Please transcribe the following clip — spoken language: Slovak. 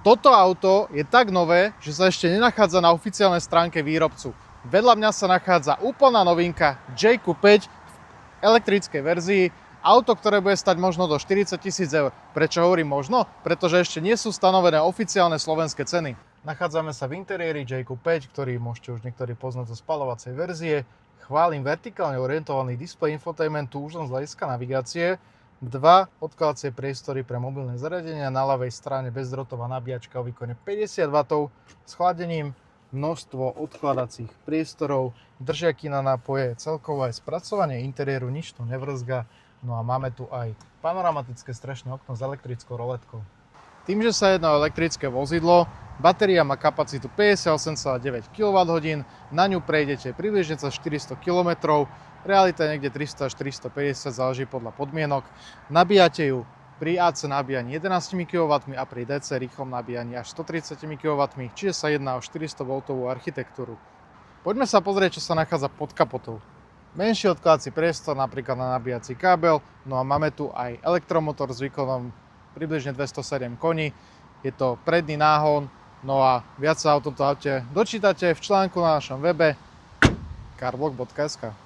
Toto auto je tak nové, že sa ešte nenachádza na oficiálnej stránke výrobcu. Vedľa mňa sa nachádza úplná novinka J5 v elektrickej verzii. Auto, ktoré bude stať možno do 40 000 eur. Prečo hovorím možno? Pretože ešte nie sú stanovené oficiálne slovenské ceny. Nachádzame sa v interiéri J5, ktorý môžete už niektorí poznať zo spaľovacej verzie. Chválim vertikálne orientovaný displej infotainmentu už len z hľadiska navigácie. Dva odkladacie priestory pre mobilné zariadenia, na ľavej strane bezdrôtová nabíjačka o výkone 50 W s chladením, množstvo odkladacích priestorov, držiaky na nápoje, celkovo aj spracovanie interiéru, nič tu nevrzga. No a máme tu aj panoramatické strešné okno s elektrickou roletkou. Tým, že sa jedná o elektrické vozidlo, batéria má kapacitu 58,9 kWh, na ňu prejdete približne cez 400 km, realita je niekde 300 až 450, záleží podľa podmienok. Nabíjate ju pri AC nabíjaní 11 kW a pri DC rýchlom nabíjaní až 130 kW, čiže sa jedná o 400 V architektúru. Poďme sa pozrieť, čo sa nachádza pod kapotou. Menší odkladací priestor, napríklad na nabíjací kábel, no a máme tu aj elektromotor s výkonom približne 207 koní. Je to predný náhon, no a viac sa o tomto aute dočítate v článku na našom webe carblog.sk.